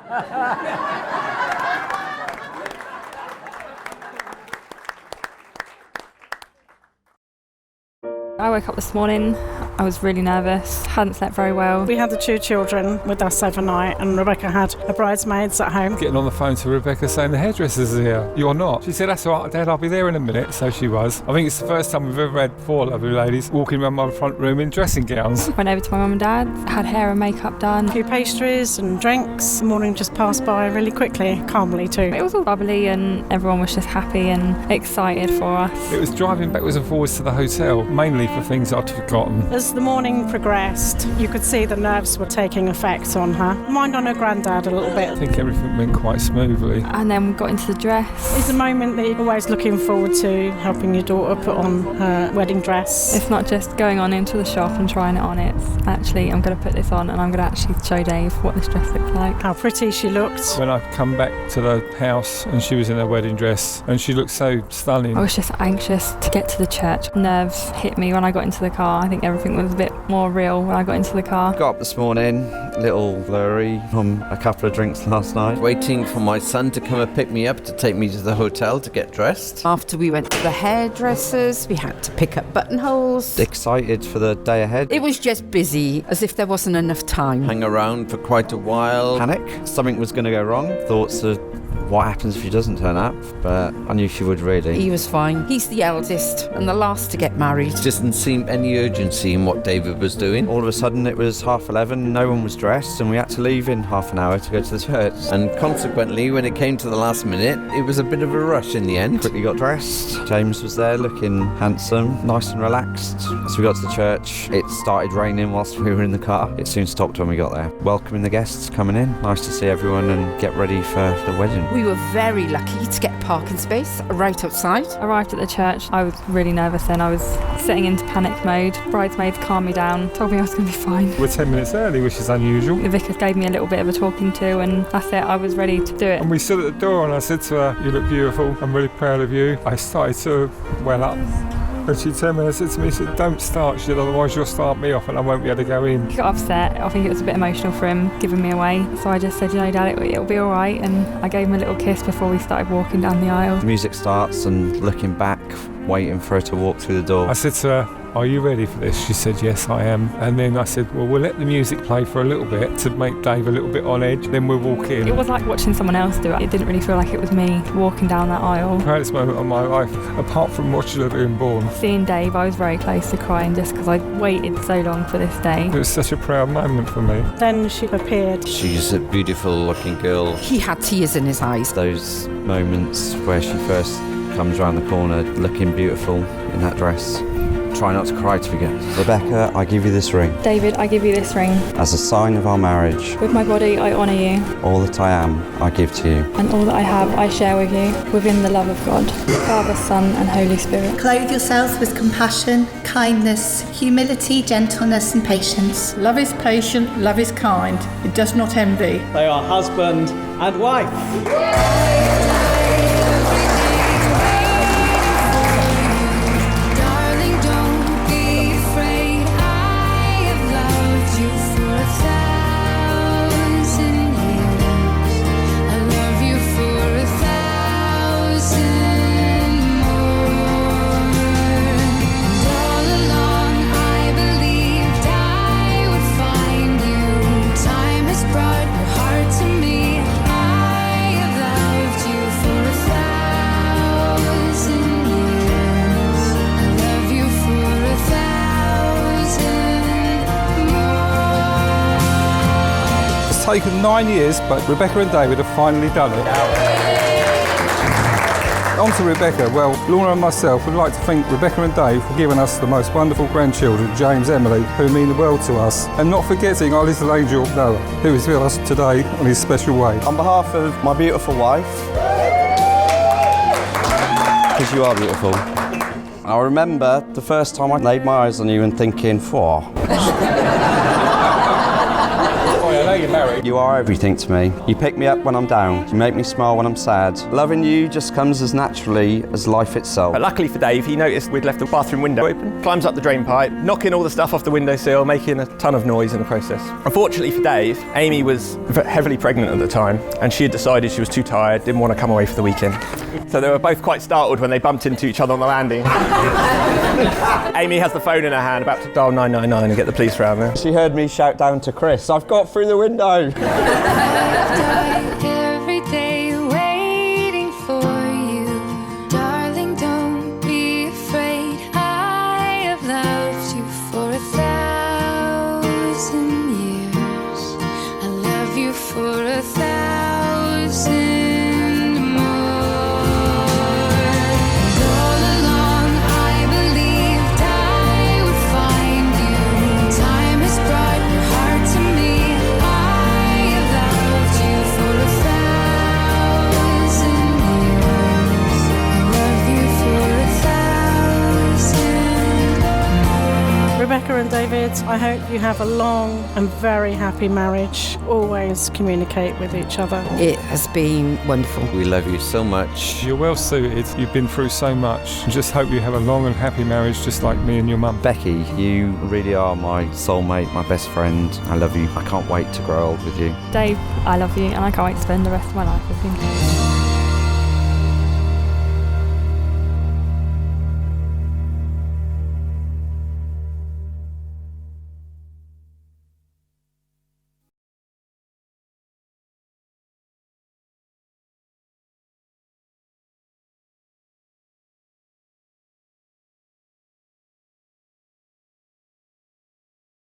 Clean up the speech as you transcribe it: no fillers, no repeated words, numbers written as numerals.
I woke up this morning, I was really nervous, hadn't slept very well. We had the 2 children with us overnight and Rebecca had her bridesmaids at home. Getting on the phone to Rebecca saying the hairdresser's here. You're not. She said, that's all right, Dad, I'll be there in a minute. So she was. I think it's the first time we've ever had 4 lovely ladies walking around my front room in dressing gowns. Went over to my mum and dad, had hair and makeup done. A few pastries and drinks. The morning just passed by really quickly, calmly too. It was all bubbly and everyone was just happy and excited for us. It was driving backwards and forwards to the hotel, mainly for things I'd forgotten. As the morning progressed, you could see the nerves were taking effect on her. Mind on her granddad a little bit. I think everything went quite smoothly. And then we got into the dress. It's a moment that you're always looking forward to, helping your daughter put on her wedding dress. It's not just going on into the shop and trying it on, it's actually, I'm going to put this on and I'm going to actually show Dave what this dress looks like. How pretty she looked. When I come back to the house and she was in her wedding dress and she looked so stunning. I was just anxious to get to the church. Nerves hit me when I got into the car. I think everything was a bit more real when I got into the car. Got up this morning, a little blurry from a couple of drinks last night. Waiting for my son to come and pick me up to take me to the hotel to get dressed. After we went to the hairdressers, we had to pick up buttonholes. Excited for the day ahead. It was just busy, as if there wasn't enough time. Hang around for quite a while. Panic, something was going to go wrong. Thoughts of what happens if she doesn't turn up, but I knew she would really. He was fine. He's the eldest and the last to get married. Didn't seem any urgency in what David was doing. All of a sudden it was 11:30, no one was dressed, and we had to leave in half an hour to go to the church. And consequently, when it came to the last minute, it was a bit of a rush in the end. Quickly got dressed. James was there looking handsome, nice and relaxed. As we got to the church, it started raining whilst we were in the car. It soon stopped when we got there. Welcoming the guests coming in. Nice to see everyone and get ready for the wedding. We were very lucky to get a parking space right outside. Arrived at the church, I was really nervous then. I was setting into panic mode. Bridesmaids calmed me down, told me I was going to be fine. We're 10 minutes early, which is unusual. The vicar gave me a little bit of a talking to and that's it, I was ready to do it. And we stood at the door and I said to her, you look beautiful, I'm really proud of you. I started to well up. And she turned around and said to me, she said, don't start, she said, otherwise you'll start me off and I won't be able to go in. He got upset, I think it was a bit emotional for him, giving me away. So I just said, you know, Dad, it'll be all right. And I gave him a little kiss before we started walking down the aisle. The music starts and looking back, waiting for her to walk through the door. I said to her, are you ready for this? She said, yes, I am. And then I said, well, we'll let the music play for a little bit to make Dave a little bit on edge, then we'll walk in. It was like watching someone else do it. It didn't really feel like it was me walking down that aisle. Proudest moment of my life, apart from watching her being born. Seeing Dave, I was very close to crying just because I waited so long for this day. It was such a proud moment for me. Then she appeared. She's a beautiful looking girl. He had tears in his eyes. Those moments where she first comes around the corner looking beautiful in that dress. Try not to cry to forget. Rebecca, I give you this ring. David, I give you this ring. As a sign of our marriage. With my body, I honour you. All that I am, I give to you. And all that I have, I share with you, within the love of God, Father, Son and Holy Spirit. Clothe yourselves with compassion, kindness, humility, gentleness and patience. Love is patient, love is kind. It does not envy. They are husband and wife. It's taken 9 years, but Rebecca and David have finally done it. On to Rebecca. Well, Lorna and myself would like to thank Rebecca and Dave for giving us the most wonderful grandchildren, James, Emily, who mean the world to us, and not forgetting our little angel, Noah, who is with us today on his special way. On behalf of my beautiful wife, because you are beautiful, I remember the first time I laid my eyes on you and thinking, you're married. You are everything to me. You pick me up when I'm down. You make me smile when I'm sad. Loving you just comes as naturally as life itself. But luckily for Dave, he noticed we'd left the bathroom window open, climbs up the drain pipe, knocking all the stuff off the windowsill, making a ton of noise in the process. Unfortunately for Dave, Amy was heavily pregnant at the time, and she had decided she was too tired, didn't want to come away for the weekend. So they were both quite startled when they bumped into each other on the landing. Amy has the phone in her hand, about to dial 999 and get the police round there. She heard me shout down to Chris, "I've got through the window!" Every day waiting for you, darling, don't be afraid. I have loved you for 1,000 years. I love you for 1,000 more. And all along I believed I would find you. Time has brought your heart to me. I have loved you for 1,000 years. I love you for 1,000 more. Rebecca and David, I hope you have a long and very happy marriage. Always communicate with each other. It has been wonderful. We love you so much. You're well suited. You've been through so much. I just hope you have a long and happy marriage, just like me and your mum. Becky, you really are my soulmate, my best friend. I love you. I can't wait to grow old with you. Dave, I love you and I can't wait to spend the rest of my life with you.